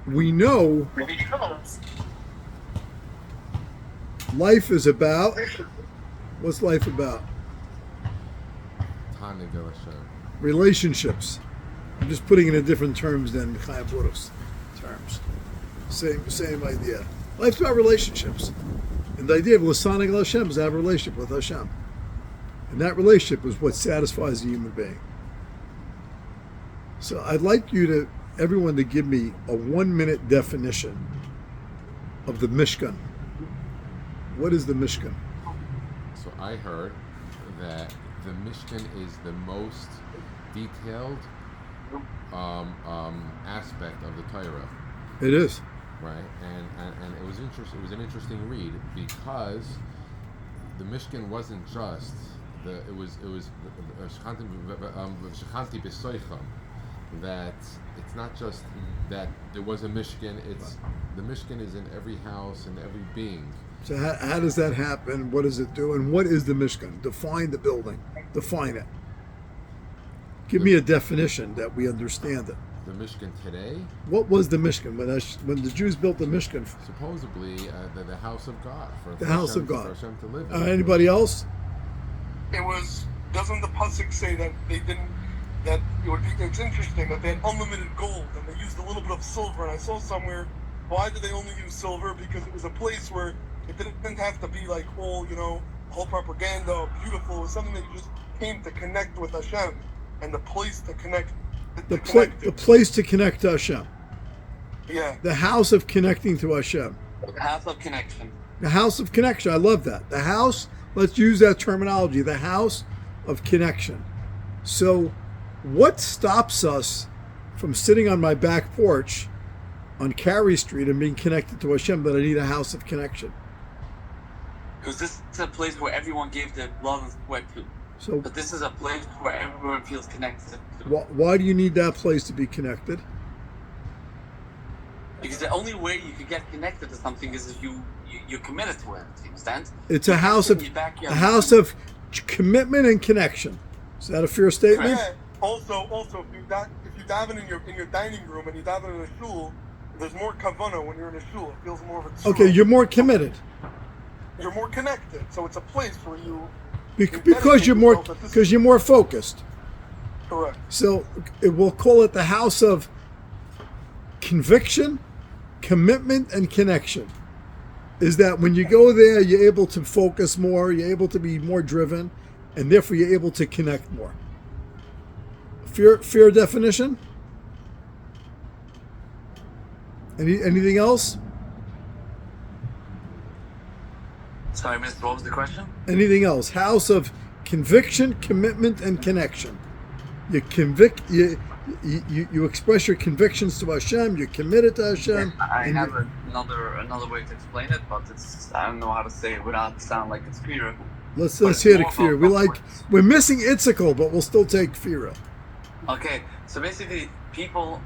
we know life is about, what's life about? Relationships. I'm just putting it in different terms than Chaim Buros terms. Same idea. Life's about relationships. And the idea of Lasanig Hashem is to have a relationship with Hashem. And that relationship is what satisfies a human being. So I'd like everyone to give me a 1-minute definition of the Mishkan. What is the Mishkan? So I heard that the Mishkan is the most detailed aspect of the Torah. It is. Right, and it was interesting. It was an interesting read because the Mishkan wasn't just it was Shechanti b'soicham, that it's not just that there was a Mishkan. It's the Mishkan is in every house and every being. So how does that happen? What does it do? And what is the Mishkan? Define the building. Define it. Give me a definition that we understand it. The Mishkan today? What was the Mishkan when the Jews built the Mishkan? Supposedly the house of God. The house of God. For Hashem to live in. Anybody else? It was. Doesn't the pasuk say that they didn't? That it would be. It's interesting that they had unlimited gold and they used a little bit of silver. And I saw somewhere, why did they only use silver? Because it was a place where it didn't have to be like all whole propaganda, beautiful. It was something that you just came to connect with Hashem, and the place to connect. The place to connect to Hashem. Yeah. The house of connecting to Hashem. The house of connection. The house of connection. I love that. The house, let's use that terminology, the house of connection. So what stops us from sitting on my back porch on Carey Street and being connected to Hashem that I need a house of connection? Because this is a place where everyone gave their love and sweat to. But this is a place where everyone feels connected to. Why do you need that place to be connected? Because the only way you can get connected to something is if you're committed to it. You understand? It's a house of commitment and connection. Is that a fair statement? Yeah. Also, if you daven in your dining room and you daven in a shul, there's more kavanah when you're in a shul. It feels more of a tzura. Okay, you're more committed. You're more connected. So it's a place where you. Because you're more focused. Correct. So we'll call it the house of conviction, commitment, and connection. Is that when you go there, you're able to focus more, you're able to be more driven, and therefore you're able to connect more. Fair definition? Anything else? Sorry, Mr. What was the question? Anything else? House of conviction, commitment, and connection. You convict. You express your convictions to Hashem. You're committed to Hashem. Yeah, I have another way to explain it, but I don't know how to say it without sound like it's Kfira. Let's hear the Kfira. We're missing Itzikel, but we'll still take Kfira. Okay, so basically, people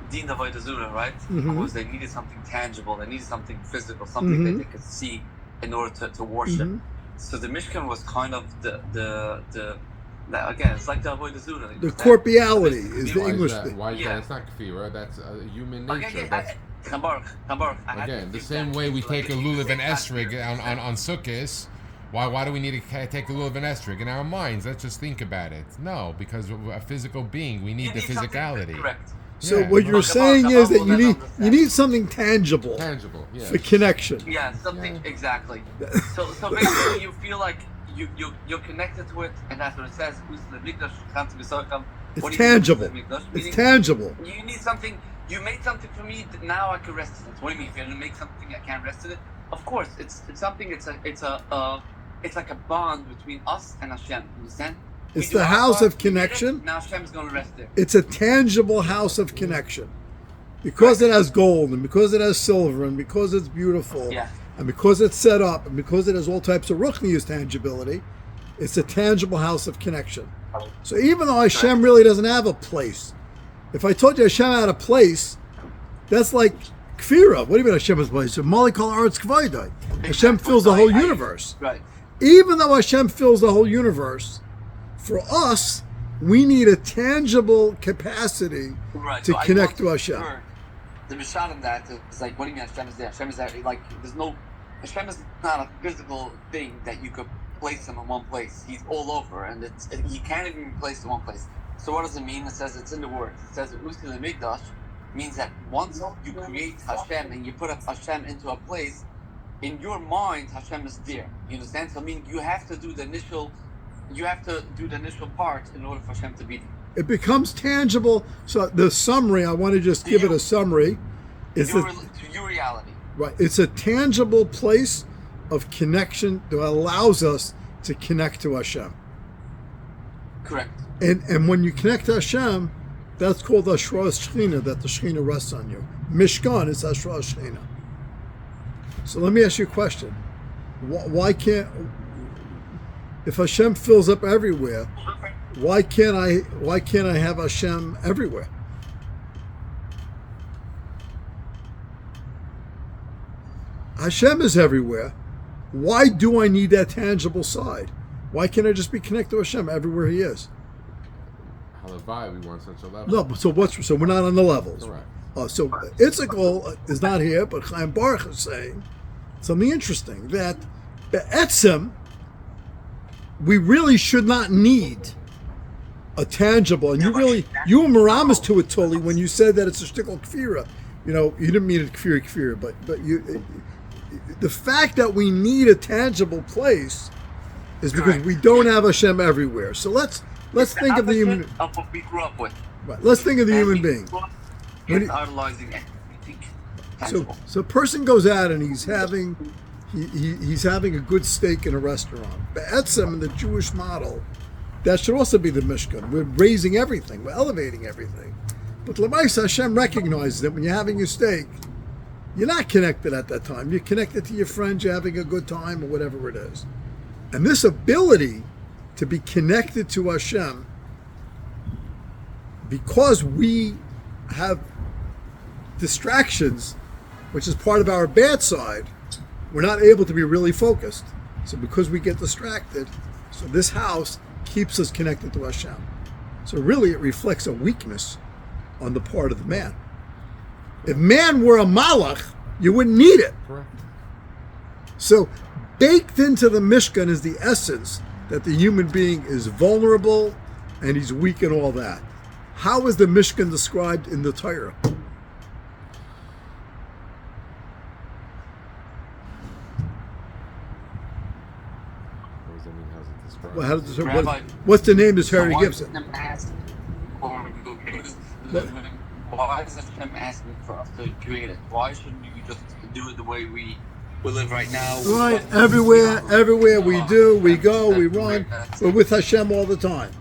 did the Avodah Zarah, right? Mm-hmm. Because they needed something tangible, they needed something physical, something that they could see in order to worship. Mm-hmm. So the Mishkan was kind of the again, it's like the Avodah Zarah. The corporeality is the English thing. Why is that? It's not kfira. That's human nature. Again, the same way we take a lulav and esrig on Sukkot. Why do we need to take a lulav and esrig in our minds? Let's just think about it. No, because we're a physical being. We need the physicality. Correct. So what you're saying is that you need something tangible. Tangible, yes. For connection. Yeah, something exactly. So basically, you feel like you're connected to it, and that's what it says. It's tangible. It's tangible. You need something. You made something for me. Now I can rest in it. What do you mean? If you're gonna make something, I can't rest in it. Of course, it's something. It's like a bond between us and Hashem. Understand? It's the house of connection. Now Hashem's going to rest there. It's a tangible house of connection. Because it has gold, and because it has silver, and because it's beautiful, and because it's set up, and because it has all types of ruchnius tangibility, it's a tangible house of connection. So even though Hashem really doesn't have a place, if I told you Hashem had a place, that's like kfira. What do you mean Hashem has a place? Mali kol haaretz k'vaydai. Hashem fills the whole universe. Right. Even though Hashem fills the whole universe, for us, we need a tangible capacity to connect to Hashem. the mishad in that is like, what do you mean Hashem is there? Hashem is there. Like, there's no, Hashem is not a physical thing that you could place him in one place. He's all over, and he can't even be placed in one place. So what does it mean? It says it's in the words. It says Usi Lemigdash means that once you create Hashem and you put Hashem into a place, in your mind Hashem is there. You understand? So I mean, you have to do the initial part in order for Hashem to be there. It becomes tangible. So the summary, I want to just give it a summary. Is to your reality. Right. It's a tangible place of connection that allows us to connect to Hashem. Correct. And when you connect to Hashem, that's called Hashras Shechina, that the Shechina rests on you. Mishkan is Hashras Shechina. So let me ask you a question. Why can't, if Hashem fills up everywhere, why can't I have Hashem everywhere? Hashem is everywhere. Why do I need that tangible side? Why can't I just be connected to Hashem everywhere He is? Halavai, we want such a level. No, so we're not on the levels. Correct. So Itzik is not here, but Chaim Baruch is saying something interesting, that Be'etzem, we really should not need a tangible, and you were miramis to it, Tuli, when you said that it's a shtickle kfira. You know, you didn't mean it kfira, but the fact that we need a tangible place is because we don't have Hashem everywhere. So let's think of the human. Of what we grew up with. Right. Let's think of the human being. Idolizing anything. So a person goes out and he's having a good steak in a restaurant. Be'etzem, in the Jewish model, that should also be the Mishkan. We're raising everything. We're elevating everything. But L'maisa, Hashem recognizes that when you're having your steak, you're not connected at that time. You're connected to your friends. You're having a good time or whatever it is. And this ability to be connected to Hashem, because we have distractions, which is part of our bad side, we're not able to be really focused. So because we get distracted, so this house keeps us connected to Hashem. So really it reflects a weakness on the part of the man. If man were a malach, you wouldn't need it. Correct. So baked into the Mishkan is the essence that the human being is vulnerable and he's weak and all that. How is the Mishkan described in the Torah? What does that mean? How's it described? Well, how does it, Rabbi, what's the name the Torah gives it? Why is Hashem asking for us to create it? Why shouldn't you just do it the way we live right now? Right, everywhere we do, we go, we run. We're with Hashem all the time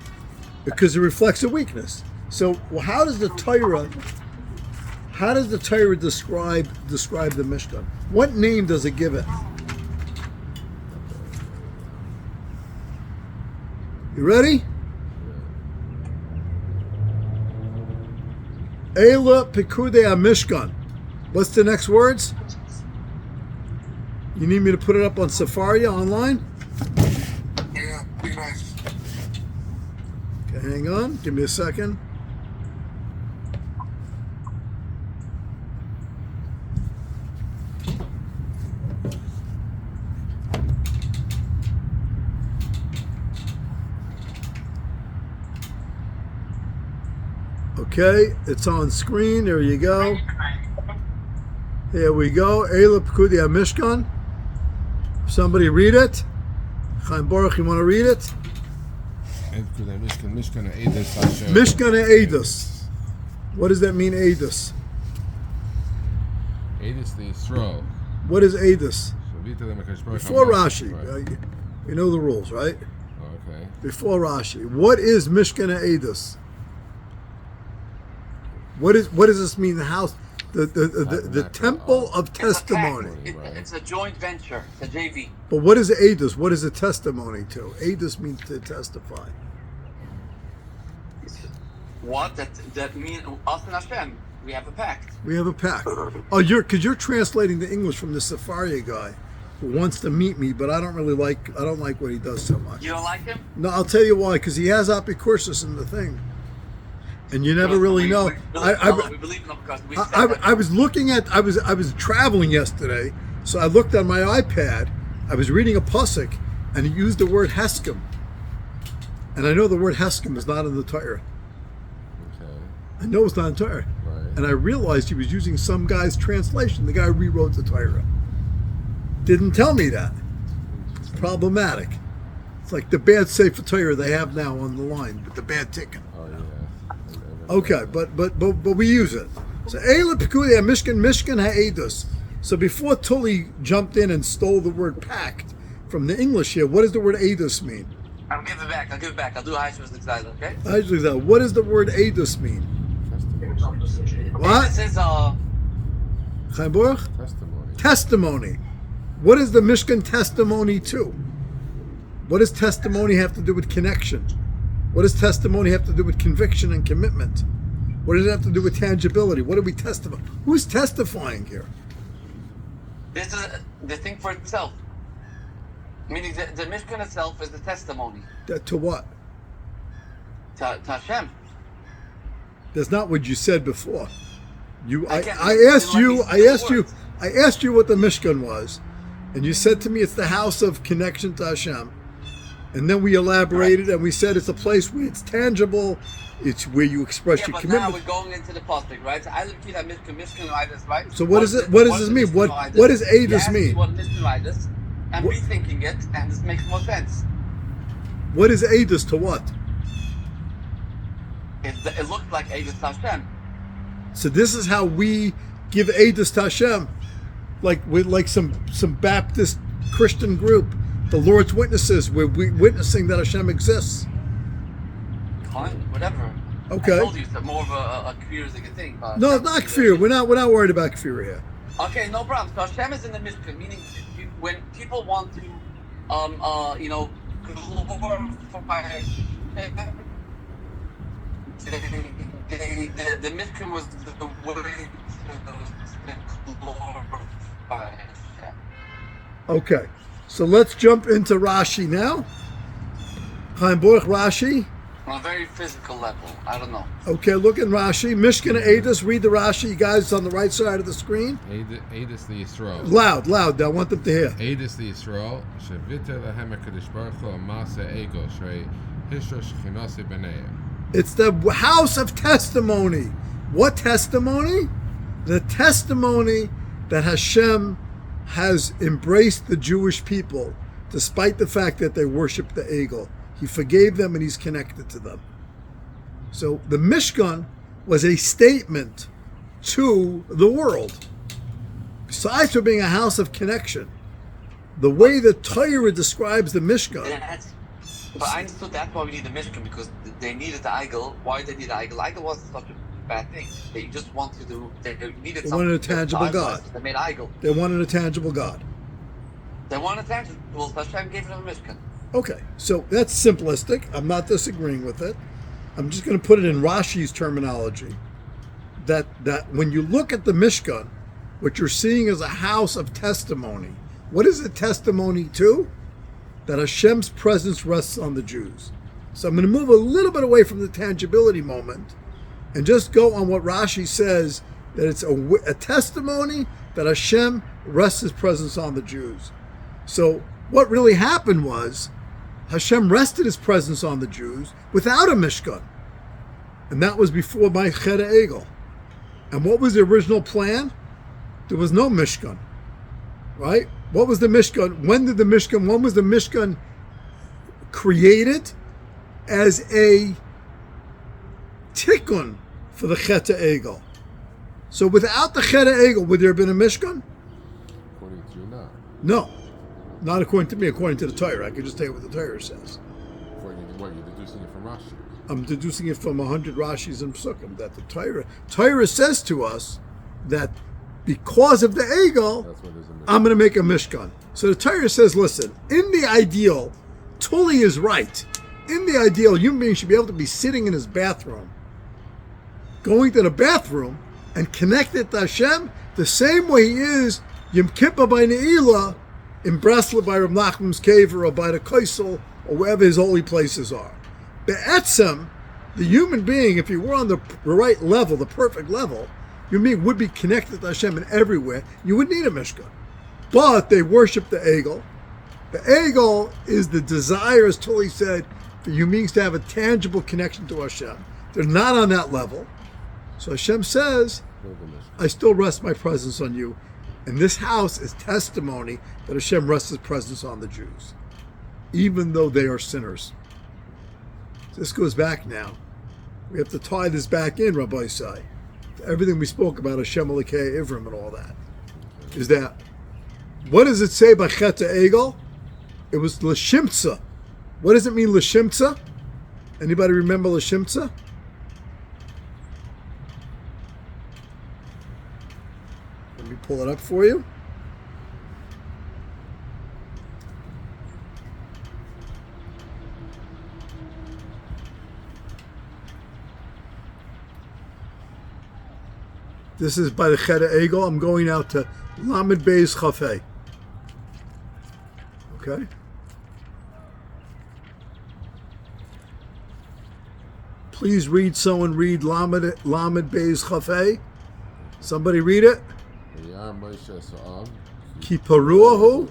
because it reflects a weakness. So, how does the Torah describe the Mishkan? What name does it give it? You ready? Eila Pekudai Mishkan. What's the next words? You need me to put it up on Safari online? Yeah, be nice. Okay, hang on. Give me a second. Okay, it's on screen. There you go. Here we go. Eila Pekudai Mishkan. Somebody read it. Chaim Baruch, you want to read it? Mishkan Eidus Hashem. Mishkan Eidus. What does that mean, Eidus? Eidus the Yisrael. What is Eidus? Before Rashi. Right. You know the rules, right? Okay. Before Rashi. What is Mishkan Eidus? What does this mean? The house, the temple of testimony. It's a joint venture. It's a JV. But what is Eidus? What is a testimony to? Eidus means to testify. What? That means us and Hashem. We have a pact. We have a pact. Oh, you're translating the English from the Safari guy who wants to meet me, but I don't like what he does so much. You don't like him? No, I'll tell you why. Because he has apikursus in the thing. and you never really know. We believe in them because we said that. I was looking at. I was traveling yesterday, so I looked on my iPad. I was reading a pasuk, and he used the word Heskim, and I know the word Heskim is not in the Torah. Okay. I know it's not in Torah, Right. and I realized he was using some guy's translation. The guy who rewrote the Torah didn't tell me that. It's problematic. It's like the bad Sefer Torah they have now on the line with the bad ticket. Oh yeah. Okay, but we use it. So Eila Pekudai Mishkan Ha'edus. So before Tully jumped in and stole the word pact from the English here, what does the word edus mean? I'll give it back. I'll do Hashem exile, okay? What does the word edus mean? What? This is Chaim Baruch? Testimony. Testimony. What is the Mishkan testimony to? What does testimony have to do with connection? What does testimony have to do with conviction and commitment? What does it have to do with tangibility? What are we testifying? Who's testifying here? this is the thing for itself. Meaning the Mishkan itself is the testimony. To what? To Hashem. That's not what you said before. I asked you what the Mishkan was, and you said to me it's the house of connection to Hashem. And then we elaborated and we said it's a place where it's tangible, it's where you express your commitment. Now we're going into the pasuk, right? So I look at Mishkan Riders, right? So what is it? What does this mean? What does Adus mean? What Mishkan Riders, and rethinking it, and this makes more sense. What is Adus to what? It looked like Adus Hashem. So this is how we give Adus to Hashem, like some Baptist Christian group. The Lord's witnesses, we're witnessing that Hashem exists. Fine, whatever. Okay. I told you it's more of a kfir thing. No, it's not kfir. We're not worried about kfir here. Okay, no problem. So Hashem is in the Mishkan, meaning when people want to, glorify the Mishkan was the way to glorify Hashem. Okay. So let's jump into Rashi now. Chaim Baruch, Rashi. On a very physical level, I don't know. Okay, look in Rashi. Mishkan Adus, read the Rashi. You guys on the right side of the screen. Adus the Yisrael. Loud. I want them to hear. Adus the Yisrael. Shevita lahem HaKadosh Baruch Hu amasa ego shrei hisha shechinase b'neim. It's the house of testimony. What testimony? The testimony that Hashem has embraced the Jewish people despite the fact that they worship the Egel. He forgave them and he's connected to them. So the Mishkan was a statement to the world. Besides for being a house of connection, the way the Torah describes the Mishkan. But I understood that's why we need the Mishkan, because they needed the Egel. Why they need the Egel? Egel wasn't such a bad thing. They just wanted to. They needed. They wanted a tangible God. They made Egel. They wanted a tangible God. They wanted a tangible. Well, Hashem gave them a Mishkan. Okay, so that's simplistic. I'm not disagreeing with it. I'm just going to put it in Rashi's terminology. That when you look at the Mishkan, what you're seeing is a house of testimony. What is it testimony to? That Hashem's presence rests on the Jews. So I'm going to move a little bit away from the tangibility moment and just go on what Rashi says, that it's a testimony that Hashem rests his presence on the Jews. So what really happened was Hashem rested his presence on the Jews without a Mishkan. And that was before my Chet Egel. And what was the original plan? There was no Mishkan. Right? What was the Mishkan? When was the Mishkan created? As a tikkun for the Chet Egel. So without the Chet Egel, would there have been a Mishkan? According to you, not. No. Not according to me, according to the Torah. I can just tell you what the Torah says. What, you're deducing it from Rashi? I'm deducing it from 100 Rashis and Psukim, that the Torah says to us that because of the Egel, I'm going to make a Mishkan. So the Torah says, listen, in the ideal, Tully is right. In the ideal, human being should be able to be sitting in his bathroom, going to the bathroom, and connected to Hashem the same way he is Yom Kippur by Ne'ilah, in Breslau by Rav Nachman's cave, or by the Kotler, or wherever his holy places are. Be'etzem, The human being, if you were on the right level, the perfect level, your being would be connected to Hashem in everywhere. You would need a Mishkan. But they worship the Egel. The Egel is the desire, as Tully said, for human beings to have a tangible connection to Hashem. They're not on that level. So Hashem says, I still rest my presence on you. And this house is testimony that Hashem rests his presence on the Jews, even though they are sinners. So this goes back now. We have to tie this back in, Rabbi Isai, to everything we spoke about, Hashem Elokei Ivrim and all that. Is that, what does it say by Chet Egel? It was L'Shimtza. What does it mean, L'Shimtza? Anybody remember L'Shimtza? Let me pull it up for you. This is by the Chet Egel. I'm going out to Lamed Beis Chafei. Okay. Please read. Someone read Lamed Beis Chafei. Somebody read it. Ki paruahu.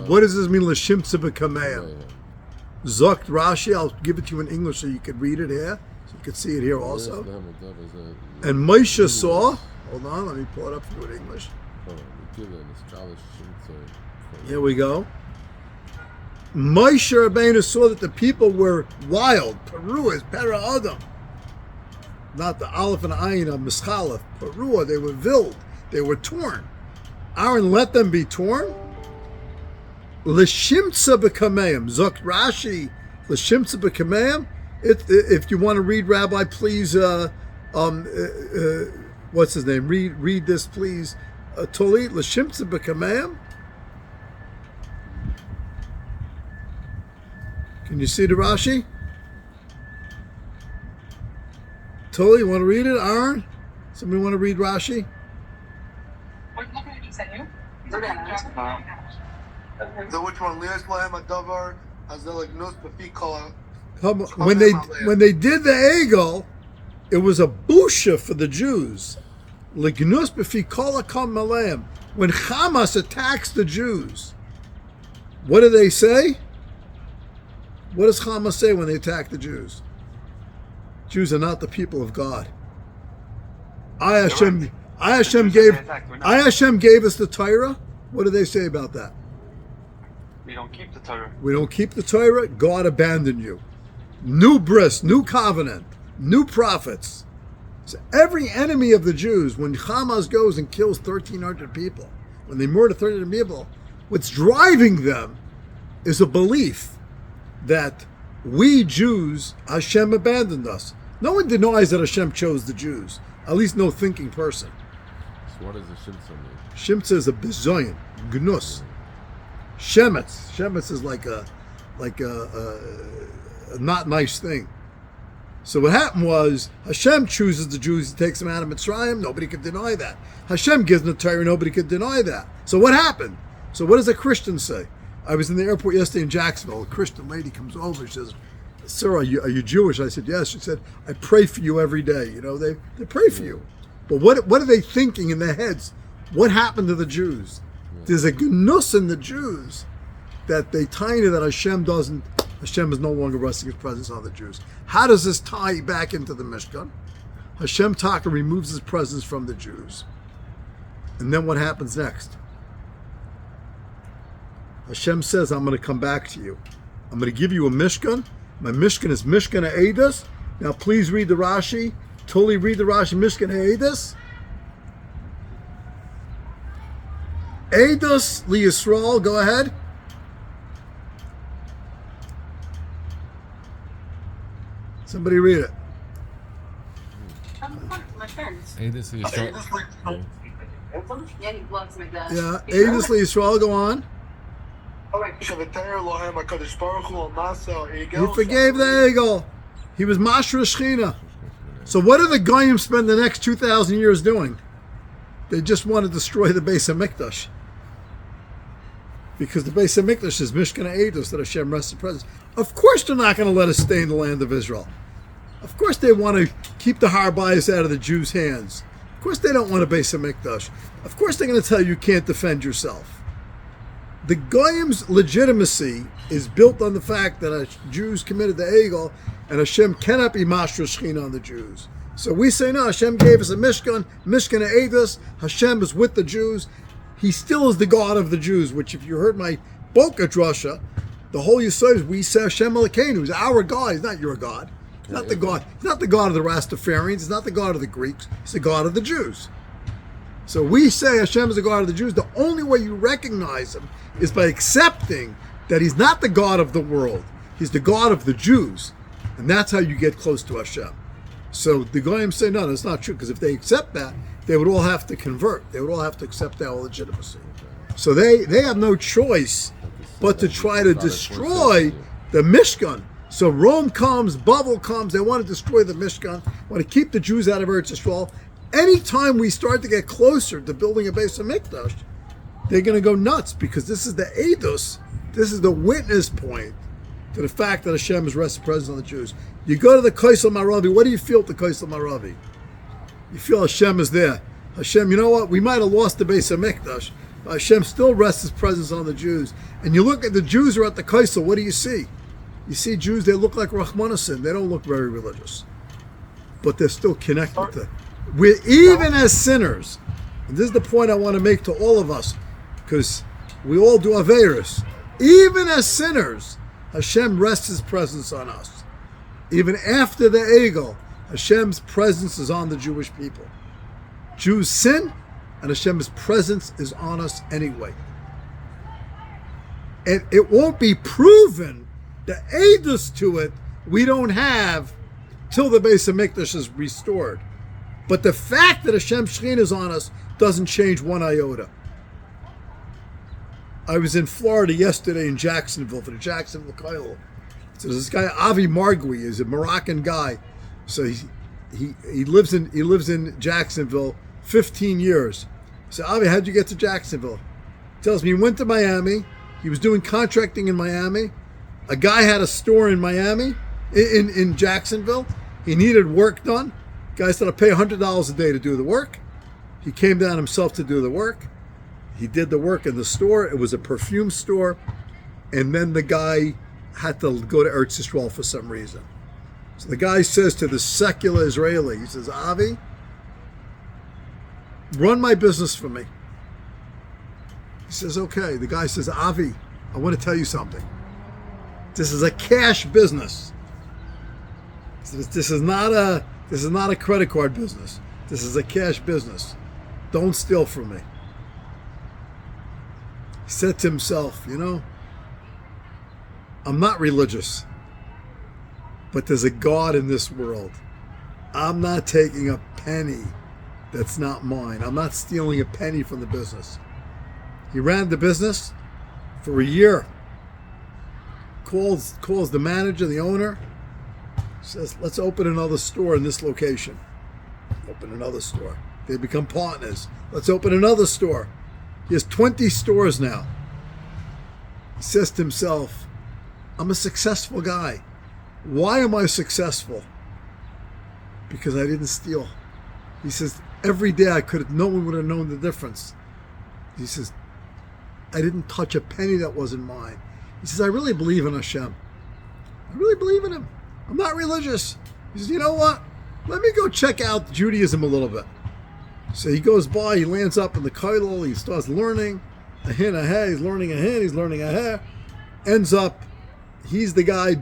What does this mean? L'shimtza b'kameim. Zokt Rashi. I'll give it to you in English so you can read it here. So you can see it here also. And Moshe saw. Hold on, let me pull it up for you in English. Here we go. Moshe Rabbeinu saw that the people were wild. Peru is Pera Adam. Not the Aleph and Ayin of Mischalef. Peru, they were vild. They were torn. Aaron let them be torn. L'shimtza b'kameim. Zok Rashi. L'shimtza b'kameim. If you want to read, Rabbi, please. What's his name? Read this, please. Toli l'shimtza b'kameim. Can you see the Rashi? Toli, you want to read it? Aaron? Somebody want to read Rashi? So which one? Lias lahem adavar azel gnus b'fi kol. When they did the Egel, it was a busha for the Jews. Lignus b'fi kol hakam maleim. When Hamas attacks the Jews, what do they say? What does Hamas say when they attack the Jews? Jews are not the people of God. I Hashem gave us the Torah. What do they say about that? We don't keep the Torah. We don't keep the Torah. God abandoned you. New bris, new covenant, new prophets. So every enemy of the Jews, when Hamas goes and kills 1,300 people, when they murder 1,300 people, what's driving them is a belief that we Jews, Hashem abandoned us. No one denies that Hashem chose the Jews. At least no thinking person. So what does the Shimtza mean? Shimtza is a bizoyin, gnus. Shemetz. Shemetz is like a not nice thing. So what happened was, Hashem chooses the Jews, he takes them out of Mitzrayim, nobody could deny that. Hashem gives them the Torah, nobody could deny that. So what happened? So what does a Christian say? I was in the airport yesterday in Jacksonville. A Christian lady comes over. She says, "Sir, are you Jewish?" I said, "Yes." She said, "I pray for you every day." You know, they pray for you. But what are they thinking in their heads? What happened to the Jews? There's a gnus in the Jews that they tie into that Hashem is no longer resting his presence on the Jews. How does this tie back into the Mishkan? Hashem Taka removes his presence from the Jews. And then what happens next? Hashem says, I'm going to come back to you. I'm going to give you a Mishkan. My Mishkan is Mishkan Ha'edus. Now please read the Rashi. Totally read the Rashi, Mishkan Ha'edus. Edus li Yisrael, go ahead. Somebody read it. My friends. Edus li Yisrael. Yeah, he blogs my dad. Yeah, Edus li Yisrael, go on. He forgave the Egel. He was Mashra Shechina. So what did the Goyim spend the next 2,000 years doing? They just want to destroy the base of Mikdash. because the Beis HaMikdash is Mishkan Eidos, that Hashem rests in presence. Of course they're not going to let us stay in the land of Israel. Of course they want to keep the Har Bayis out of the Jews' hands. Of course they don't want a Beis HaMikdash. Of course they're going to tell you can't defend yourself. The Goyim's legitimacy is built on the fact that Jews committed the Egel, and Hashem cannot be Mashra Shechina on the Jews. So we say, no, Hashem gave us a Mishkan Eidos, Hashem is with the Jews. He still is the God of the Jews, which if you heard my Boka Drasha, the whole Yisod is we say Hashem Elokeinu, he's our God, he's not your God. He's not the God. He's not the God of the Rastafarians, he's not the God of the Greeks, he's the God of the Jews. So we say Hashem is the God of the Jews. The only way you recognize him is by accepting that he's not the God of the world. He's the God of the Jews. And that's how you get close to Hashem. So the Goyim say, no, that's not true, because if they accept that, they would all have to convert. They would all have to accept our legitimacy. So they have no choice but to try to destroy the Mishkan. So Rome comes, Bavel comes, they want to destroy the Mishkan, want to keep the Jews out of Eretz Yisrael. Anytime we start to get closer to building a Beis HaMikdash, they're going to go nuts, because this is the Eidos, this is the witness point to the fact that Hashem is resting presence on the Jews. You go to the Kotler Maravi, what do you feel at the Kotler Maravi? You feel Hashem is there. Hashem, you know what? We might have lost the Beis HaMikdash, but Hashem still rests his presence on the Jews. And you look at the Jews who are at the Kotler, what do you see? You see Jews, they look like Rahmanasim. They don't look very religious. But they're still connected to. We're even as sinners. And this is the point I want to make to all of us, because we all do Averis. Even as sinners, Hashem rests his presence on us. Even after the Egel, Hashem's presence is on the Jewish people. Jews sin, and Hashem's presence is on us anyway. And it won't be proven, the Eidos to it, we don't have till the Beis HaMikdash is restored. But the fact that Hashem Shekhinah is on us doesn't change one iota. I was in Florida yesterday in Jacksonville for the Jacksonville Kyle. So this guy Avi Margui is a Moroccan guy. So he lives in Jacksonville 15 years. So Avi, how'd you get to Jacksonville? He tells me he went to Miami. He was doing contracting in Miami. A guy had a store in Miami, in Jacksonville. He needed work done. Guy said, I'll pay $100 a day to do the work. He came down himself to do the work. He did the work in the store. It was a perfume store. And then the guy had to go to Eretz Yisrael for some reason. So the guy says to the secular Israeli, he says, Avi, run my business for me. He says, okay. The guy says, Avi, I want to tell you something. This is a cash business. This is not a credit card business. This is a cash business. Don't steal from me. He said to himself, I'm not religious, but there's a God in this world. I'm not taking a penny that's not mine. I'm not stealing a penny from the business. He ran the business for a year. Calls the manager, the owner, says, let's open another store in this location. Open another store. They become partners. Let's open another store. He has 20 stores now. He says to himself, I'm a successful guy. Why am I successful? Because I didn't steal. He says, every day no one would have known the difference. He says, I didn't touch a penny that wasn't mine. He says, I really believe in Hashem. I really believe in him. I'm not religious. He says, you know what? Let me go check out Judaism a little bit. So he goes by, he lands up in the Kotler, he starts learning a hin, a he, he's learning a hin, he's learning a he. Ends up, he's the guy,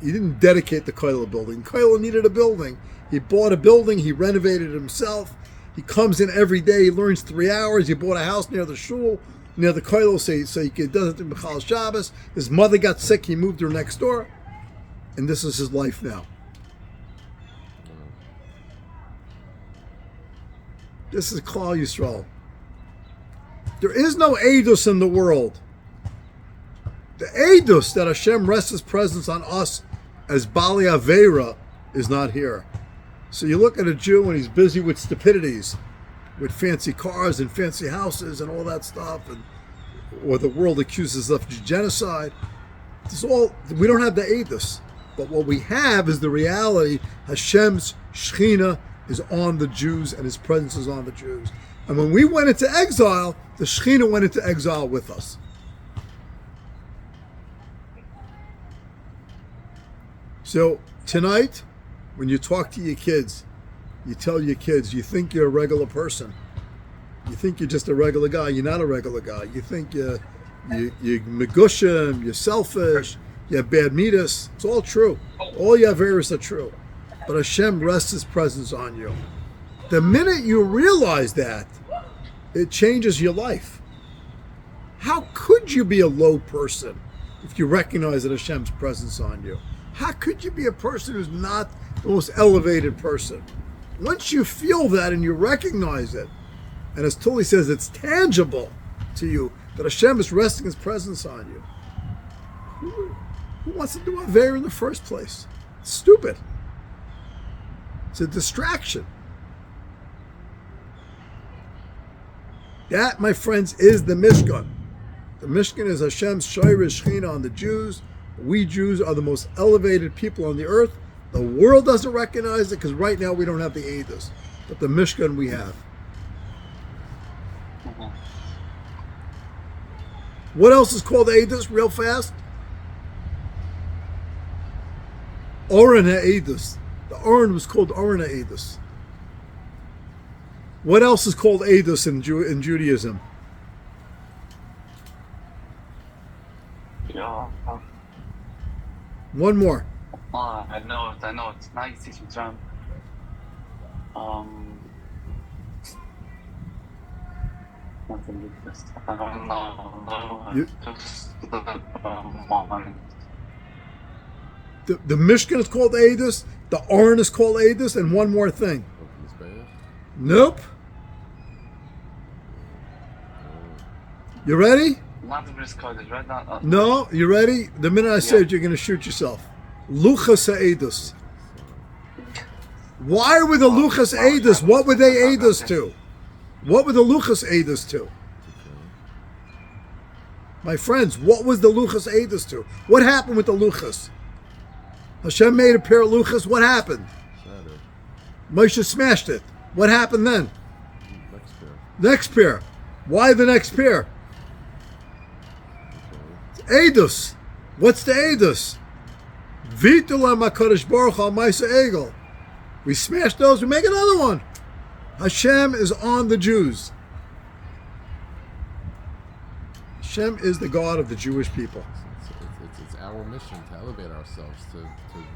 he didn't dedicate the Kotler building. Kotler needed a building. He bought a building, he renovated it himself. He comes in every day, he learns 3 hours. He bought a house near the shul, near the Kotler, so he does it in B'chal Shabbos. His mother got sick, he moved her next door. And this is his life now. This is Klal Yisrael. There is no Eidos in the world. The Eidos that Hashem rests his presence on us as Bali Avera is not here. So you look at a Jew and he's busy with stupidities, with fancy cars and fancy houses and all that stuff, and or the world accuses us of genocide. We don't have the Eidos. But what we have is the reality. Hashem's Shechina is on the Jews and his presence is on the Jews. And when we went into exile, the Shechina went into exile with us. So tonight, when you talk to your kids, you tell your kids, you think you're a regular person. You think you're just a regular guy. You're not a regular guy. You think you're megushim, you're selfish, you have bad midas. It's all true. All your averos are true. But Hashem rests his presence on you. The minute you realize that, it changes your life. How could you be a low person if you recognize that Hashem's presence on you? How could you be a person who's not the most elevated person? Once you feel that and you recognize it, and as Tully says, it's tangible to you that Hashem is resting his presence on you. Who wants to do Aver in the first place? It's stupid. It's a distraction. That, my friends, is the Mishkan. The Mishkan is Hashem's Shayrish Shechina on the Jews. We Jews are the most elevated people on the earth. The world doesn't recognize it because right now we don't have the Eidos. But the Mishkan we have. What else is called Eidos real fast? Oren HaEidus. The Oren was called Oren HaEidus. What else is called Eidos in Judaism? Yeah. One more. I know it. Now you teach me term. Nothing like this. I don't know. The Mishkan is called Eidos, the Oren is called Eidos, and one more thing. Nope. You ready? Not the Bris Kodesh, right? Not, No, you ready? The minute I say it, you're going to shoot yourself. Luchas Eidos. Why were the Luchas Eidos? What were they Eidos to? What were the Luchas Eidos to? My friends, what was the Luchas Eidos to? What happened with the Luchas? Hashem made a pair of Luchas. What happened? Moshe smashed it. What happened then? Next pair. Why the next pair? Eidos. What's the Eidos? V'itulam HaKadosh Baruch Hu Ma'aseh Egel. We smash those, we make another one. Hashem is on the Jews. Hashem is the God of the Jewish people. It's our mission to elevate ourselves, to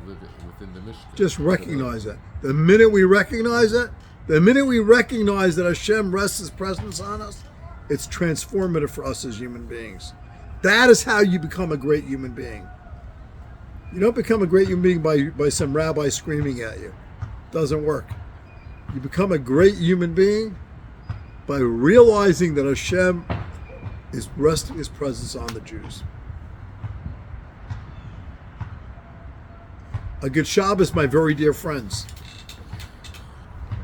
live within the mission. Just recognize it. The minute we recognize it, the minute we recognize that Hashem rests his presence on us, it's transformative for us as human beings. That is how you become a great human being. You don't become a great human being by some rabbi screaming at you. It doesn't work. You become a great human being by realizing that Hashem is resting his presence on the Jews. A good Shabbos, my very dear friends.